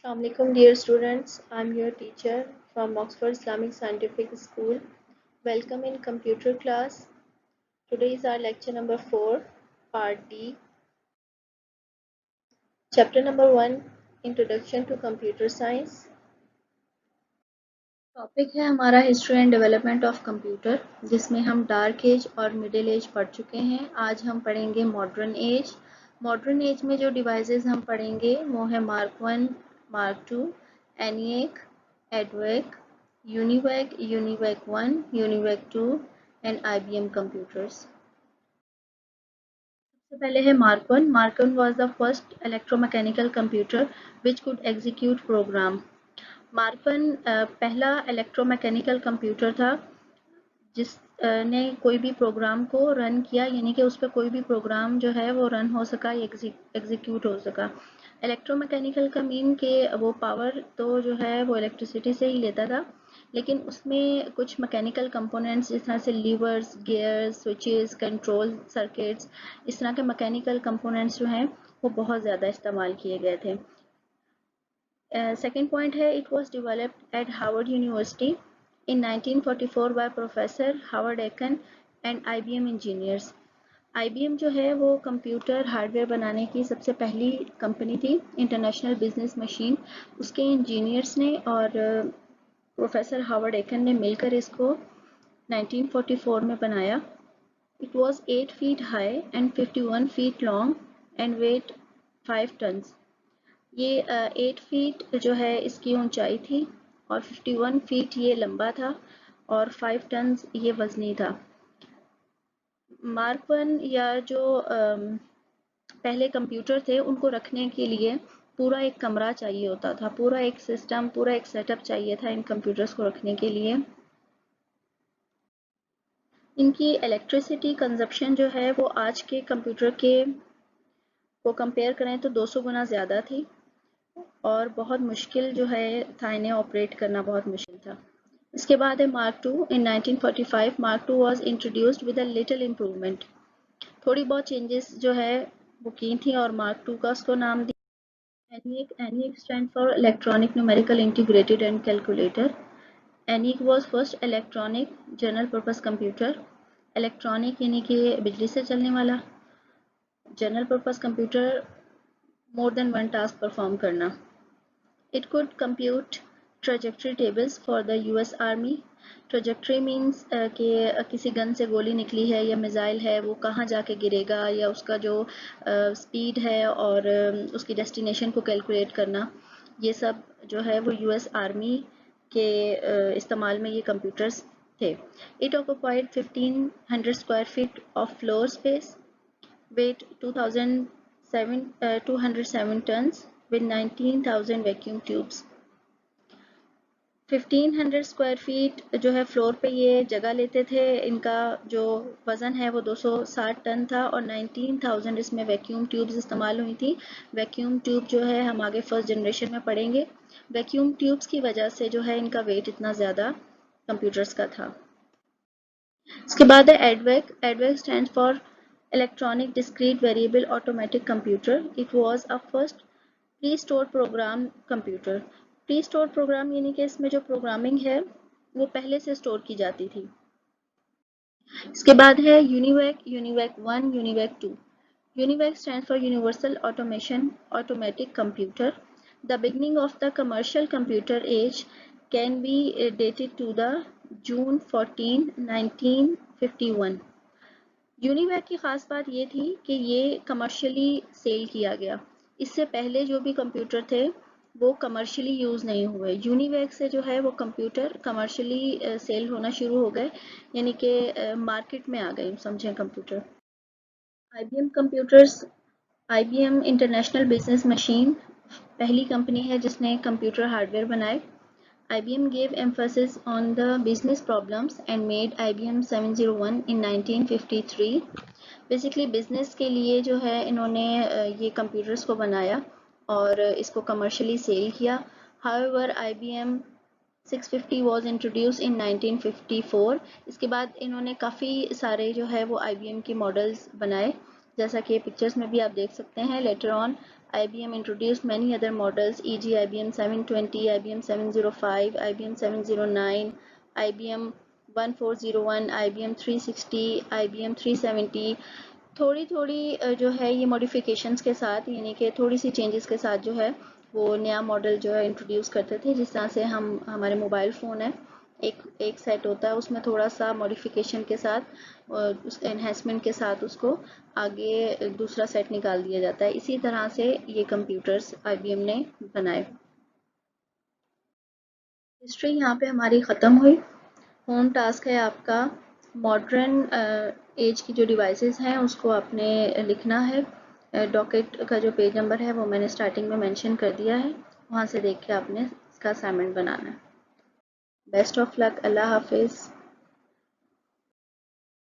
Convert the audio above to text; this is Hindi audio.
Assalamualaikum dear students, I'm your teacher from Oxford Islamic Scientific School. Welcome in computer class. Today is our lecture number 4, part D. Chapter number 1, Introduction to Computer Science. Topic है हमारा history and development of computer, जिसमें हम डार्क एज और मिडिल एज पढ़ चुके हैं। आज हम पढ़ेंगे मॉडर्न एज। मॉडर्न एज में जो डिवाइसेस हम पढ़ेंगे वो है Mark 1, Mark 2, ENIAC, EDVAC, UNIVAC, UNIVAC 1, UNIVAC 2 and IBM computers. सबसे पहले है Mark 1। Mark 1 was the first electromechanical computer which could execute program। Mark 1 पहला इलेक्ट्रोमैकेनिकल कंप्यूटर था जिसने कोई भी प्रोग्राम को रन किया, यानी कि उस पर कोई भी प्रोग्राम जो है वो रन हो सका, एग्जीक्यूट हो सका। इलेक्ट्रोमैकेनिकल का मीन के वो पावर तो जो है वो इलेक्ट्रिसिटी से ही लेता था, लेकिन उसमें कुछ मैकेनिकल कंपोनेंट्स जिस तरह से levers, gears, switches, control circuits, इस तरह के मैकेनिकल कंपोनेंट्स जो हैं वो बहुत ज़्यादा इस्तेमाल किए गए थे। Second point है, it was developed at Harvard University in 1944 by Professor Howard Aiken and IBM engineers। IBM जो है वो कंप्यूटर हार्डवेयर बनाने की सबसे पहली कंपनी थी, इंटरनेशनल बिजनेस मशीन। उसके इंजीनियर्स ने और प्रोफेसर हावर्ड एकेन ने मिलकर इसको 1944 में बनाया। It was 8 feet high and 51 feet long and weighed 5 tons। ये 8 फीट जो है इसकी ऊंचाई थी और 51 फीट ये लंबा था और 5 टन ये वजनी था। मार्क 1 या जो पहले कंप्यूटर थे उनको रखने के लिए पूरा एक कमरा चाहिए होता था, पूरा एक सिस्टम, पूरा एक सेटअप चाहिए था इन कंप्यूटर्स को रखने के लिए। इनकी इलेक्ट्रिसिटी कंजप्शन जो है वो आज के कंप्यूटर के को कंपेयर करें तो 200 गुना ज़्यादा थी और बहुत मुश्किल जो है था, इन्हें ऑपरेट करना बहुत मुश्किल था। इसके बाद है mark 2। In 1945 mark 2 was introduced with a little improvement. थोड़ी बहुत चेंजेस जो है वो की थी और मार्क 2 का उसको नाम दिया। ENIAC, ENIAC stand for electronic numerical integrated and calculator. ENIAC was first electronic general purpose computer. Electronic यानी कि बिजली से चलने वाला, general purpose computer more than one task perform करना। It could compute trajectory tables for the US Army। Trajectory means कि किसी गन से गोली निकली है या मिसाइल है वो कहाँ जाके गिरेगा, या उसका जो स्पीड है और उसकी डेस्टिनेशन को कैलकुलेट करना, ये सब जो है वो US आर्मी के इस्तेमाल में ये कंप्यूटर्स थे। It occupied 1500 square feet of floor space, weight 207 tons with 19,000 vacuum tubes। 1500 square feet जो है फ्लोर पे ये जगह लेते थे। इनका जो वज़न है वो 260 टन था और 19,000 इसमें वैक्यूम ट्यूब्स इस्तेमाल हुई थी। वैक्यूम ट्यूब जो है हम आगे फर्स्ट जनरेशन में पढ़ेंगे। वैक्यूम ट्यूब्स की वजह से जो है इनका वेट इतना ज़्यादा कंप्यूटर्स का था। इसके बाद है EDVAC. EDVAC stand for electronic discrete variable automatic computer. It was a first pre store program computer. Pre store program यानी कि इसमें जो प्रोग्रामिंग है वो पहले से स्टोर की जाती थी। इसके बाद है UNIVAC. UNIVAC 1, UNIVAC 2। UNIVAC stand for universal automation automatic computer. The beginning of the commercial computer age can be dated to the June 14, 1951। UNIVAC की ख़ास बात ये थी कि ये कमर्शियली सेल किया गया। इससे पहले जो भी कंप्यूटर थे वो कमर्शियली यूज़ नहीं हुए। यूनिवैक से जो है वो कंप्यूटर कमर्शियली सेल होना शुरू हो गए, यानी कि मार्केट में आ गए समझें computer. IBM computers, IBM international business machine पहली कंपनी है जिसने कंप्यूटर हार्डवेयर बनाए। IBM gave emphasis on the business problems and made IBM 701 in 1953। Basically business के लिए जो है इन्होंने ये कंप्यूटर्स को बनाया और इसको कमर्शियली सेल किया। However, IBM 650 was introduced in 1954। इसके बाद इन्होंने काफ़ी सारे जो है वो IBM के मॉडल्स बनाए, जैसा कि पिक्चर्स में भी आप देख सकते हैं। Later on IBM introduced many other models, e.g. IBM 720, IBM 705, IBM 709, IBM 1401, IBM 360, IBM 370। थोड़ी थोड़ी जो है ये मॉडिफिकेशंस के साथ, यानी कि थोड़ी सी चेंजेस के साथ जो है वो नया मॉडल जो है इंट्रोड्यूस करते थे। जिस तरह से हम हमारे मोबाइल फ़ोन है, एक एक सेट होता है, उसमें थोड़ा सा मॉडिफिकेशन के साथ और उस एनहेंसमेंट के साथ उसको आगे दूसरा सेट निकाल दिया जाता है। इसी तरह से ये कंप्यूटर्स IBM ने बनाए। हिस्ट्री यहाँ पे हमारी ख़त्म हुई। होम टास्क है आपका मॉडर्न एज की जो डिवाइसेस हैं उसको आपने लिखना है। डॉकेट का जो पेज नंबर है वो मैंने स्टार्टिंग में मेंशन कर दिया है, वहाँ से देख के आपने इसका असाइनमेंट बनाना है। बेस्ट ऑफ लक, अल्लाह हाफिज़।